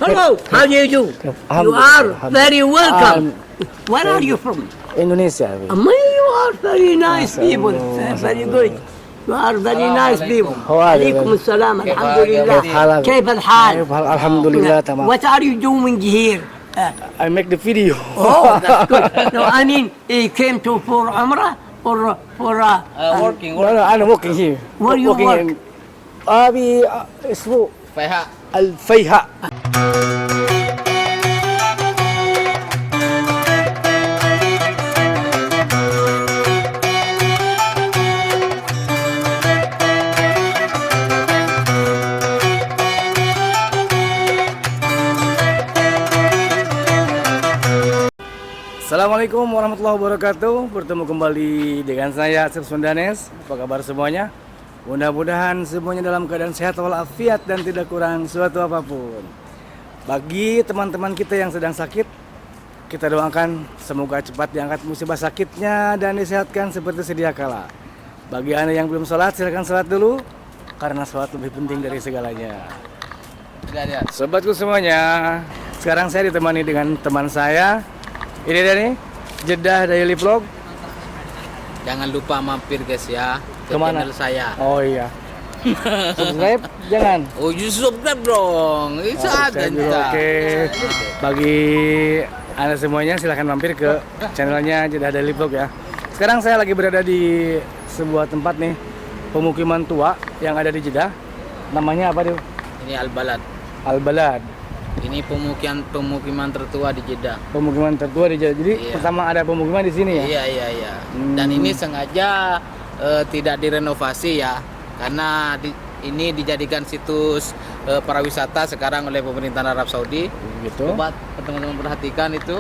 Hello, how do you do? You are very welcome. Where are you from? Indonesia. You are very nice people. Very good. You are very nice people. How are you? عليكم السلام. الحمد لله. حالك؟ كيف الحال? الحمد لله تمام. What are you doing here? I make the video. Oh, that's good. No, I mean, he came to for Umrah or for working. No, I'm working here. Where you work? أبي اسمه PH. الفيحاء. Assalamualaikum warahmatullahi wabarakatuh. Bertemu kembali dengan saya Asep Sundanes. Apa kabar semuanya? Mudah-mudahan semuanya dalam keadaan sehat walafiat dan tidak kurang suatu apapun. Bagi teman-teman kita yang sedang sakit, kita doakan semoga cepat diangkat musibah sakitnya dan disehatkan seperti sedia kala. Bagi Anda yang belum sholat, silakan sholat dulu karena sholat lebih penting dari segalanya. Sobatku semuanya, sekarang saya ditemani dengan teman saya. Ini dia nih, Jeddah Daily Vlog. Jangan lupa mampir guys ya ke Kemana? channel saya. Oh iya. Subscribe jangan. Oh, you subscribe dong. Itu ada Subscribe dulu, oke. Bagi Anda semuanya silahkan mampir ke channelnya Jeddah Daily Vlog ya. Sekarang saya lagi berada di sebuah tempat nih, pemukiman tua yang ada di Jeddah. Namanya apa tuh? Ini Al-Balad. Al-Balad. Ini pemukiman tertua di Jeddah. Pemukiman tertua di Jeddah. Jadi Iya. pertama ada pemukiman di sini ya. Iya. Dan ini sengaja tidak direnovasi ya, karena ini dijadikan situs pariwisata sekarang oleh pemerintahan Arab Saudi. Gitu. Coba teman-teman perhatikan itu.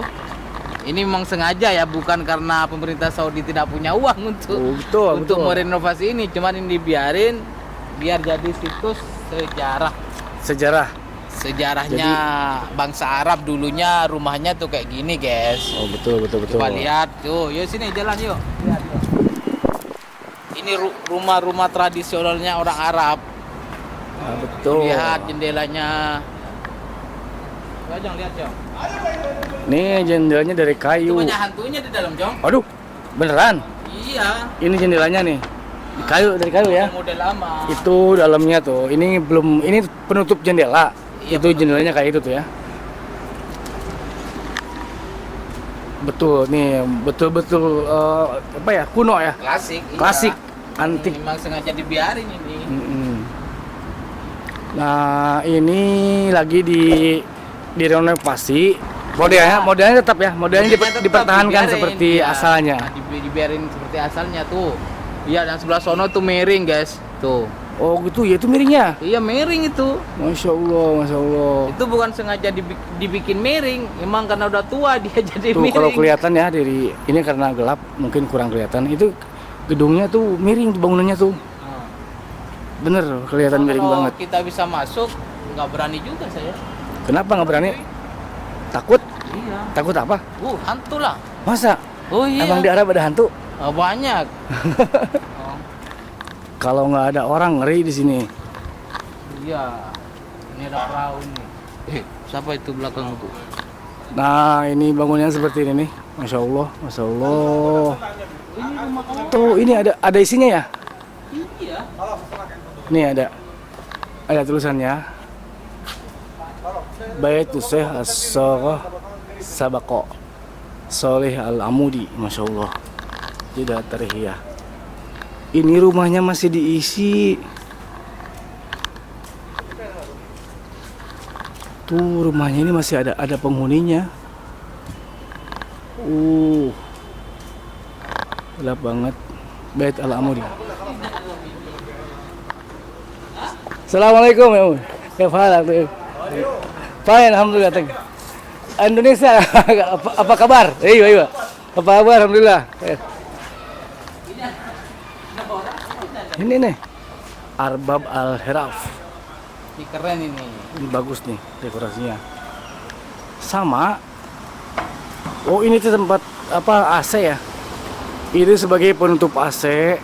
Ini memang sengaja ya, bukan karena pemerintah Saudi tidak punya uang untuk betul. merenovasi ini, cuman ini dibiarin biar jadi situs sejarahnya bangsa Arab dulunya rumahnya tuh kayak gini guys. Oh betul. Coba lihat tuh, yuk sini jalan yuk. Lihat, yuk. Ini rumah-rumah tradisionalnya orang Arab. Ah, betul. Lihat jendelanya. Coba Jong, lihat Jong. Nih jendelanya dari Itu kayu. banyak hantunya di dalam Jong. Aduh, beneran? Iya. Ini jendelanya nih. Dari kayu ya. Model lama. Itu dalamnya tuh. Ini penutup jendela. Iya, Itu jendelanya kayak itu tuh ya. Betul nih, betul-betul apa ya? Kuno ya. Klasik. Iya. Klasik, antik. Memang sengaja dibiarin ini. Mm-mm. Nah, ini lagi direnovasi. Modelnya tetap ya. Modelnya Tetap dipertahankan dibiarin, seperti iya. asalnya. Nah, dibiarin seperti asalnya tuh. Iya, dan sebelah sono tuh miring guys. Tuh. Oh gitu ya, itu miringnya. Iya miring itu. Masya Allah. Itu bukan sengaja dibikin miring, emang karena udah tua dia jadi Tuh miring. kalau kelihatan ya dari ini karena gelap mungkin kurang kelihatan. Itu gedungnya tuh miring tuh, bangunannya tuh. Nah, Bener kelihatan miring kalau banget. kita bisa masuk, nggak berani juga saya. Kenapa nggak berani? Takut? Iya. Takut apa? Hantu lah. Masa? Oh iya. Emang di Arab ada hantu? Banyak. Kalau nggak ada orang ngeri di sini. Iya. Ini ada perahu nih. Siapa itu belakang itu? Nah ini bangunannya seperti ini nih. Masya Allah. Tuh ini ada isinya ya? Iya. Nih ada tulisannya. Baitu Syekh As-Saghah Sabaqo Soleh Al-Amudi. Masya Allah. Jeddah Tarihiyah. Ini rumahnya masih diisi. Tuh rumahnya ini masih ada penghuninya. Gelap banget. Bait Al-Amudi. Assalamualaikum ya. Kefal. Fine, alhamdulillah. Indonesia apa kabar? Iya. Apa kabar? Alhamdulillah. Ini nih Arbab Al-Hiraf. Ini keren ini. Ini bagus nih dekorasinya. Sama. Oh ini tuh tempat apa AC ya? Ini sebagai penutup AC.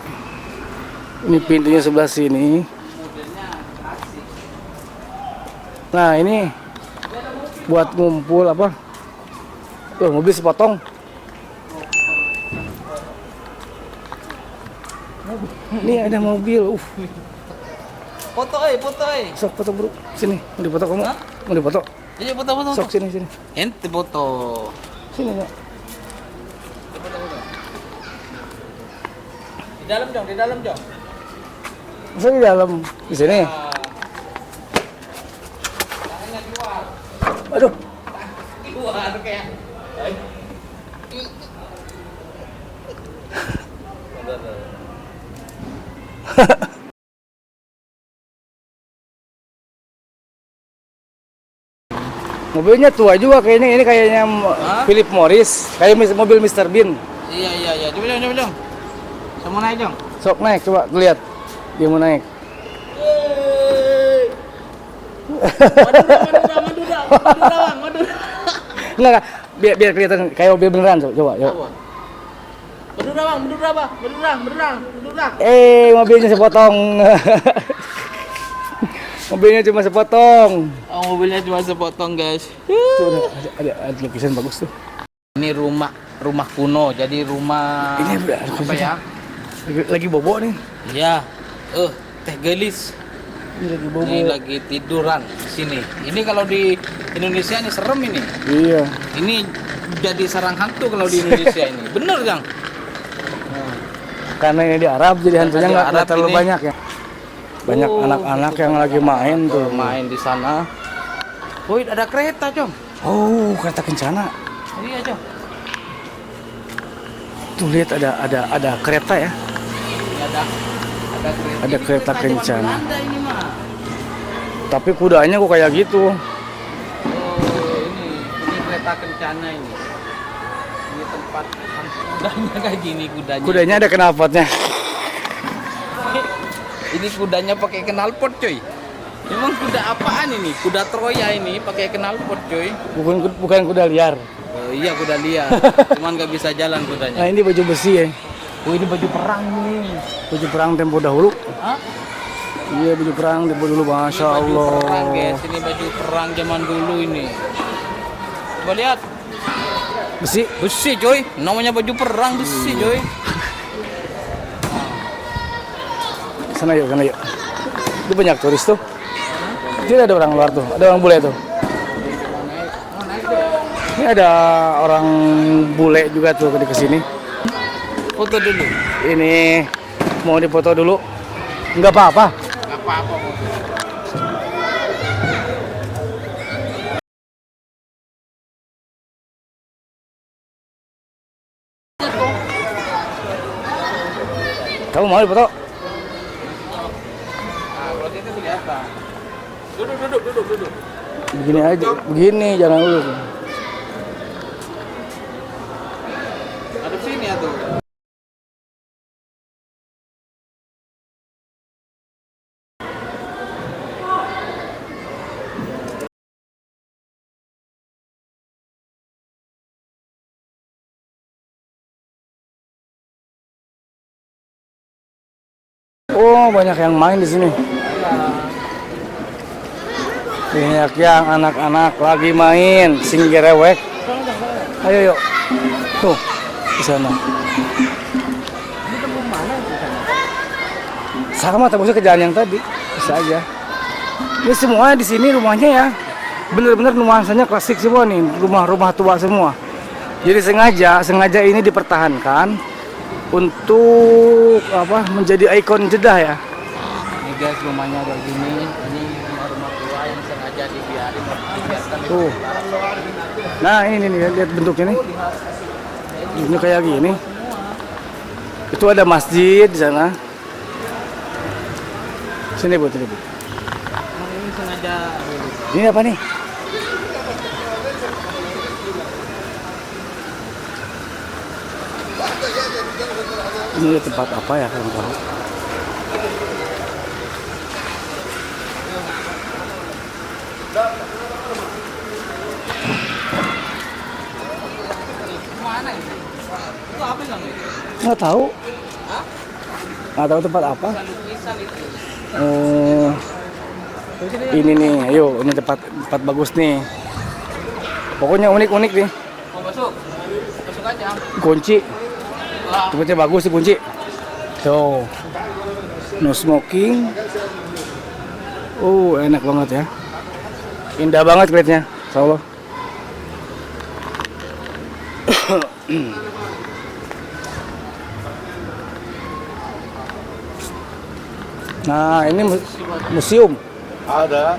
Ini pintunya sebelah sini. Modelnya klasik. Nah ini buat ngumpul apa? Mobil sepotong. Ini ada mobil. Foto Sok foto bro. Sini, mau dipoto kamu? Hah? Mau dipoto? Iya foto. Sok sini. Ente foto. Sini ya. Di dalam Jong. Masa di dalam? Di sini. Tangannya keluar. Aduh. Keluar kayak. Mobilnya tua juga kayaknya. Ini kayaknya Philip Morris, kayak mobil Mr. Bean. Iya. Coba Jong. Sama naik Jong. Sok naik, coba lihat. Dia mau naik. Madu. Enggak. Biar kelihatan kayak mobil beneran, coba. Berderang. Mobilnya sepotong. Mobilnya cuma sepotong. Oh, mobilnya cuma sepotong, guys. Tuh, ada lukisan bagus tuh. Ini rumah kuno, jadi rumah Ini apa ya? Lagi bobo nih. Iya. Teh gelis. Ini lagi bobo. Ini lagi tiduran di sini. Ini kalau di Indonesia ini serem ini. Iya. Ini jadi sarang hantu kalau di Indonesia ini. Bener, Jang? Karena ini di Arab jadi hantunya Di nggak Arab terlalu ini. banyak ya. Banyak anak-anak yang lagi main tuh. Main di sana. Woi, ada kereta, Jong. Oh, kereta kencana. Iya, Jong. Tuh lihat ada kereta ya. Ini ada kereta. Ada Ini kereta zaman kencana. Belanda ini mah. Tapi kudanya kok kayak gitu. Oh, ini kereta kencana ini. Ini tempat kudanya kayak gini kudanya. Kudanya ada knalpotnya. Ini kudanya pakai knalpot, coy. Emang kuda apaan ini? Kuda Troya ini pakai knalpot, coy. Bukan kuda liar. Oh, iya kuda liar. Cuman nggak bisa jalan Nah, kudanya. ini baju besi ya. Oh, ini baju perang nih. Baju perang tempo dahulu. Hah? Iya, baju perang tempo dulu, Masya Ini baju Allah. perang, guys. Ini baju perang zaman dulu ini. Coba lihat. Besi. Besi, coy. Namanya baju perang besi, coy. Sana yuk. Itu banyak turis tuh. Jadi ada orang luar tuh, ada orang bule tuh. Ini ada orang bule juga tuh ke sini. Foto dulu. Ini mau dipoto dulu. Nggak apa-apa. Nggak apa-apa, foto. Kamu mau dipoto? Nah, kalau itu kelihatan. Duduk. Begini aja, begini jangan dulu. Hadap sini ya tuh. Oh, banyak yang main di sini. Banyak yang anak-anak lagi main singgerewek. Ayo yuk. Tuh, di sana. Sama tembusnya ke jalan yang tadi. Bisa aja. Ini semua di sini rumahnya ya. Bener-bener nuansanya klasik semua nih, rumah-rumah tua semua. Jadi sengaja ini dipertahankan untuk apa? Menjadi ikon Jeddah ya. Ini guys, rumahnya kayak gini. Ini rumah tua yang sengaja dibiarkan Tuh. Nah, ini nih lihat bentuknya nih. Ini kayak gini. Itu ada masjid di sana. Sini Bu, sini Bu. Ini sengaja. Ini apa nih? Ini tempat apa ya kurang tahu. Mana ini? Itu apa yang Nggak tahu. Nggak tahu tempat apa. lukisan itu? Oh, ini nih, ayo ini tempat bagus nih. Pokoknya unik-unik nih. Mau masuk? Masuk aja. Kunci. Lah. Tempatnya bagus tuh kunci. Tuh. No smoking. Oh, enak banget ya. Indah banget kelihatannya. Insyaallah. Nah, ini museum. هذا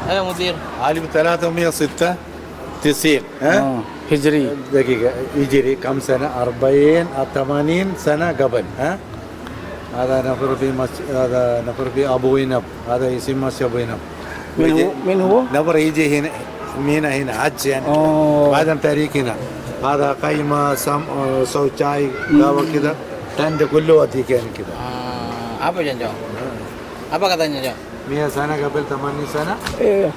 Ayo mudir. عالي ب 396 ها Hijri. دقيقة يجري كم سنة 40 أو 80 سنة قبل ها هذا نفر في هذا نفر في أبو وينب هذا اسم مسجد أبو وينب Min huwa? نفر يجي هنا هنا حج يعني Oh. بعدين تاريخ هنا هذا قيمة صوت شاي قهوة كده تند كله وديك يعني كده Apa Jonjong? Apa katanya Jong? 100 سنة قبل 80 سنة Eh,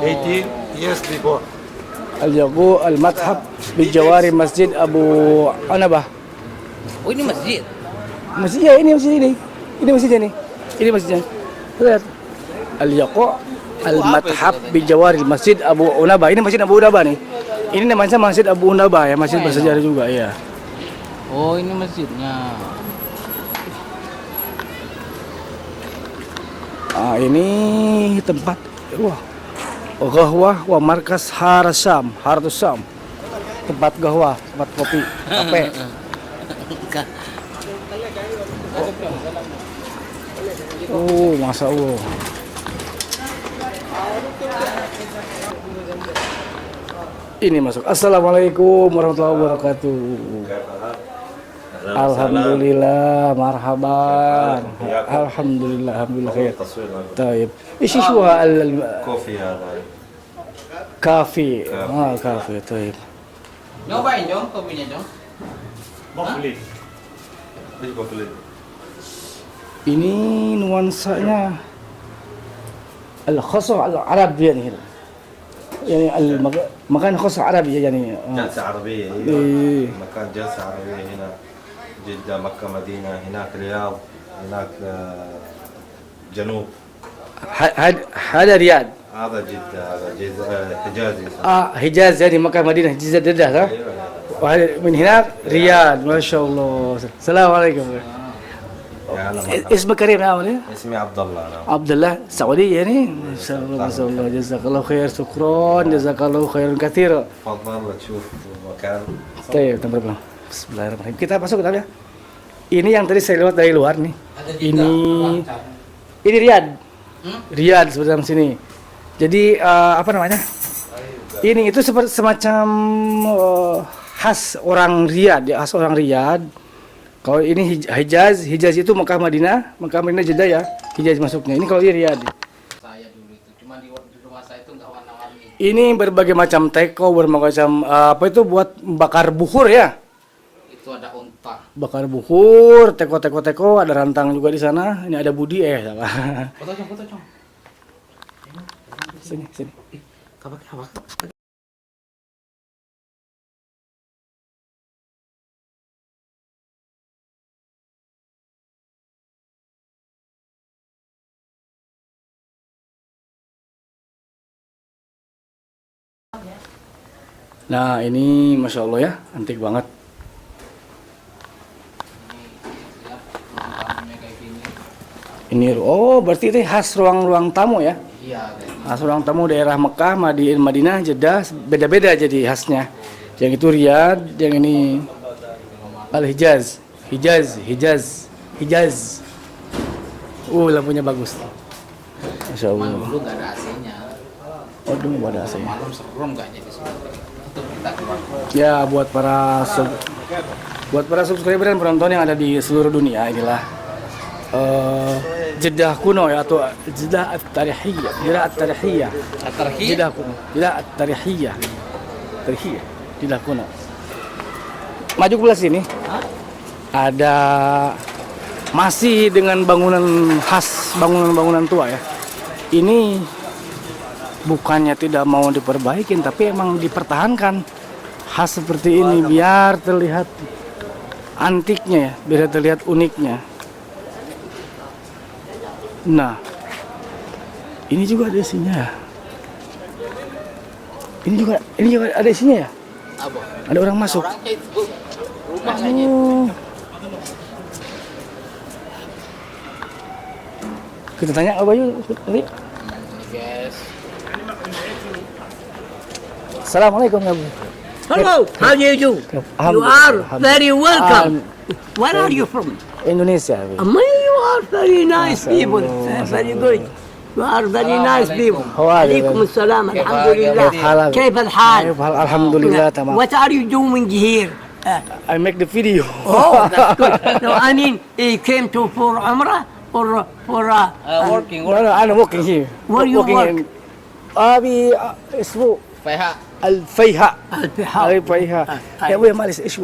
18 years before Al-Jago Al-Madhab Bijawari Masjid Abu Anabah. Oh ini masjid. Masjid ya, ini masjid ini. Ini masjidnya nih. Ini masjidnya. Lihat. Al-Jago Al-Madhab Bijawari Masjid Abu Unabah. Ini masjid Abu Unabah nih. Ini namanya Masjid Abu Unabah ya, masjid bersejarah juga ya. Oh ini masjidnya. Ah, ini tempat wah. Gahwah wa markas Harasam, Harasam. Tempat gahwah, tempat kopi, kafe. Oh, Masya Allah. Ini masuk. Assalamualaikum warahmatullahi wabarakatuh. Alhamdulillah, marhaban. Alhamdulillah, alhamdulillah khair. طيب. ايش هو كوفي هذا كافي؟ كافي طيب. Nyobain Jong, kopinya Jong. بافلي ايش بافلي Ini nuansanya الخاصة على العرب يعني هنا. يعني المكان خاص عربي يعني. جلسة عربية إيه. مكان جلسة عربية هنا جدة مكة مدينة هناك رياض هناك جنوب هذا رياض. هذا جدة هذا حجازي حجاز يعني مكة مدينة جدة صح؟ وهذا من هناك رياض ما شاء الله. السلام عليكم. يا هلا مرحبا. اسمك كريم نعم؟ اسمي عبد الله أنا عبد الله سعودي يعني ما شاء الله ما شاء الله جزاك الله خير شكرا جزاك الله خيرا كثيرا. تفضل تشوف مكان Oke, teman-teman. Bismillahirrahmanirrahim. Kita masuk ke dalam ya. Ini yang tadi saya lihat dari luar nih. Ini Riyadh. Riyadh seperti sini. Jadi apa namanya? Ini itu seperti semacam khas orang Riyadh, ya, khas orang Riyadh. Kalau ini Hijaz itu Mekah Madinah Jeddah ya. Hijaz masuknya. Ini kalau ini Riyadh. Saya dulu itu cuma di rumah saya itu nggak warna-warni. Ini berbagai macam teko, berbagai macam apa itu buat bakar bukur ya. Itu ada unta. Bakar bukur, teko, ada rantang juga di sana. Ini ada Budi sama. Foto Jong. Sini. Apa? Nah, ini Masya Allah ya, antik banget. Ini, oh berarti ini khas ruang-ruang tamu ya? Iya. Khas ruang tamu daerah Mekah, Madinah, Jeddah, beda-beda jadi khasnya. Yang itu Riyadh, yang ini Al-Hijaz. Hijaz. Lampunya bagus. Masya Allah. Dulu nggak ada AC-nya. Oh, dulu nggak ada AC-nya. Malam serem kayaknya di sini. Untuk kita keluar. Ya, buat para subscriber dan penonton yang ada di seluruh dunia, inilah Jeddah kuno ya, atau Jeddah at-Tarihiyah. Jeddah kuno. Jeddah at-Tarihiyah. Jeddah kuno. Maju ke belah sini. Ada masih dengan bangunan khas, bangunan tua ya. Ini bukannya tidak mau diperbaikin, tapi emang dipertahankan khas seperti ini biar terlihat antiknya ya, biar terlihat uniknya. Nah, ini juga ada isinya. Ini juga ada isinya ya? Apa? Ada orang masuk. Orangnya itu rumahnya. Oh. Kita tanya apa yuk? Nanti. Guys. Assalamualaikum ya Bu. Hello, how do you do? You are very welcome. Where are you from? Indonesia. Bu. You are very nice people. Very good. You are very nice people. How are you? عليكم السلام. الحمد لله. حالك؟ كيف الحال? Alhamdulillah tamam. What are you doing here? I make the video. Oh, that's good. No, I mean, he came to for Umrah or for Working. No, I'm working here. Where you working work? أبي اسمه PH. الفيحاء. البحار. الفيحاء. يا أبوي معلش إيش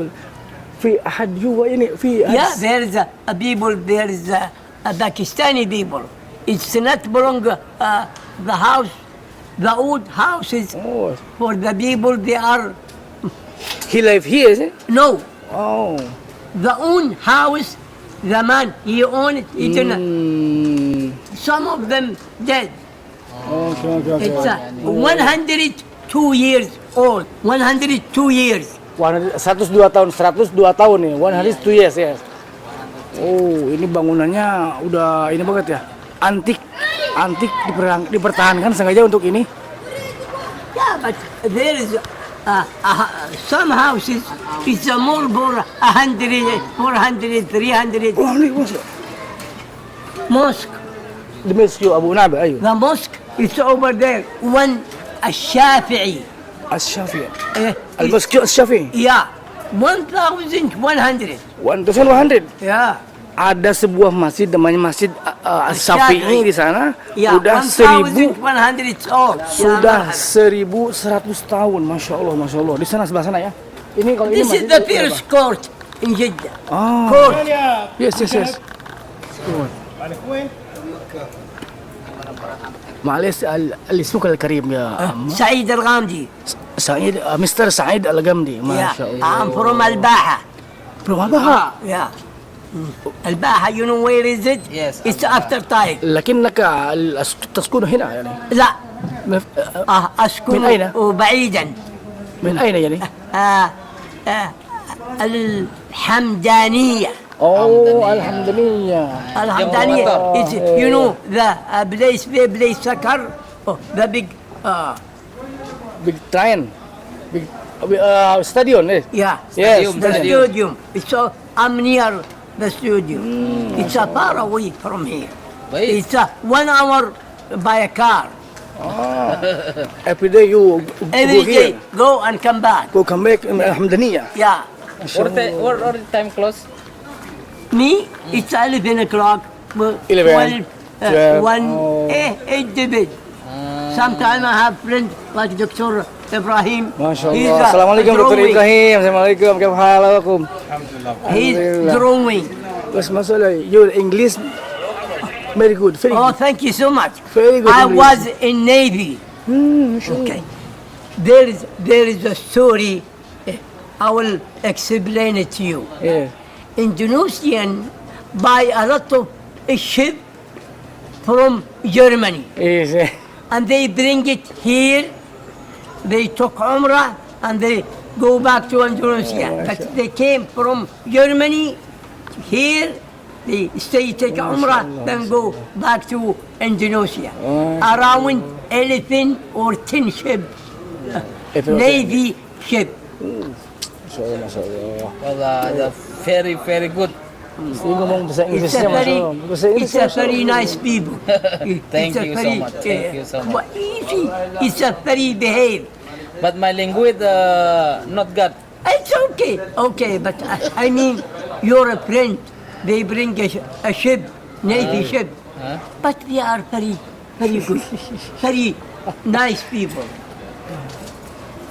في أحد جوا يعني في Yeah, there is a people. There is a Pakistani people. It's not belong the house, the old houses Oh, for the people. They are he live here, is it? no, Oh. the own house. The man he owned it. It's not. Some of them dead. Okay. It's 102 years old. 102 years. 102 tahun, 102 tahun nih, 102 years ya. Oh, ini bangunannya udah ini banget ya. Antik dipertahankan sengaja untuk ini. Yeah, but there is some houses. It's a more for 100, 400, 300 Wah, ini masuk. mosque. The Masjid Abu Nabi, ayo. The mosque is over there. One الشافعي. Asy-Syafi'i. It's- Al-Masjid Asy-Syafi'i. Yeah, 1,100. 1100. Yeah. Ada sebuah masjid namanya Masjid Asy-Syafi'i di sana. Yeah, Udah 1,100 old. sudah 1100 tahun. Masya Allah. Di sana sebelah sana ya. Ini kalau ini This is masjid the itu first court in Jeddah. apa? Oh. Court. Yes. معلش اللي اسمك الكريم يا سعيد الغامدي. سعيد مستر سعيد الغامدي ما Yeah. شاء الله. I'm from الباحة. Berapa? Yeah. الباحة, you know where is it? Yes. It's after Taif. لكنك تسكن هنا يعني لا. أسكن من أين؟ بعيدا. من أين يعني؟ الحمدانية. Oh, Alhamdulillah. الحمدانية. It's, you know the place they play soccer. Oh, the big. Big train. Big stadion eh? Yeah. Yes, The stadium. stadium. It's so I'm near the stadium. It's far away from here. Baik. It's 1 hour by a car. Every day you go Every day, here. go and come back. Go come back Alhamdulillah. Yeah. Or time close? Me, it's 11 o'clock. 11, 12, 1, oh. 8 to bed. Sometimes I have friends like Dr. Ibrahim. Masya He's, Allah. Assalamualaikum Dr. drawing. Ibrahim. Assalamualaikum. Kaifa halakum? He's Alhamdulillah. drawing. Bas masalah your English very good. Very Oh, good. thank you so much. Very good I English. was in Navy. Okay. There is a story. I will explain it to you. Yeah. Indonesian buy a lot of ship from Germany Yes. and they bring it here. They took Umrah and they go back to Indonesia. But they came from Germany here. They stay, take Umrah, then go back to Indonesia. Around 11 or 10 ship, Navy ship. Masya Allah. Well, very good. Dia ngomong bahasa It's Inggrisnya a Masya very, Allah. Bahasa it's Inggrisnya a very nice people. Thank It's a you so very, much. Thank you so much. But easy. It's a very behave. But my language not good. It's okay. Okay, but I mean, you're a friend. They bring a ship, Navy ship. But they are very good. Very nice people.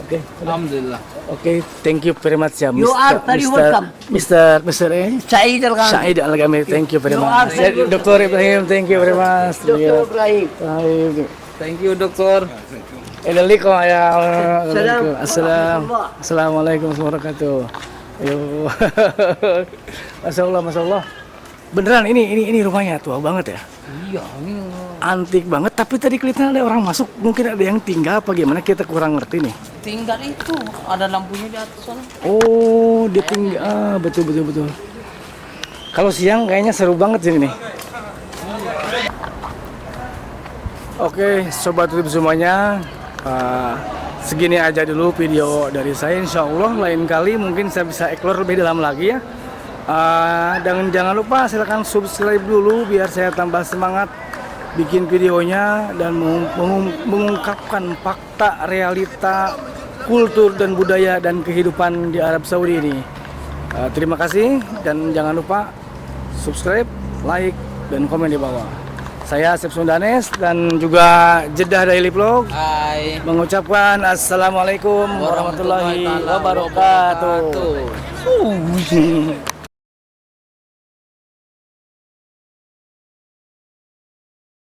Okay. Alhamdulillah. Okay, thank you very much ya, You are very welcome. Mr. Saeed Al-Ghani. Said Al-Ghami, thank you very You much. are very welcome. Dr. Ibrahim, thank you very much. Dr. Ibrahim. Thank you, dokter. Assalamualaikum ya. Assalamualaikum. Assalamualaikum warahmatullahi wabarakatuh. Ayo. Masya Allah. Beneran ini rumahnya tua banget ya? Iya, ini antik banget. Tapi tadi kelihatan ada orang masuk, mungkin ada yang tinggal apa gimana, kita kurang ngerti nih. Tinggal itu ada lampunya di atas sana. Oh, dia tinggal. Betul. Kalau siang kayaknya seru banget sini nih. Oke, sobat YouTube semuanya, segini aja dulu video dari saya. Insya Allah lain kali mungkin saya bisa explore lebih dalam lagi ya. Dan jangan lupa silahkan subscribe dulu biar saya tambah semangat bikin videonya dan mengungkapkan fakta, realita, kultur dan budaya dan kehidupan di Arab Saudi ini. Terima kasih dan jangan lupa subscribe, like, dan komen di bawah. Saya Asep Sundanes dan juga Jeddah Daily Vlog Hai. mengucapkan Assalamualaikum warahmatullahi wabarakatuh.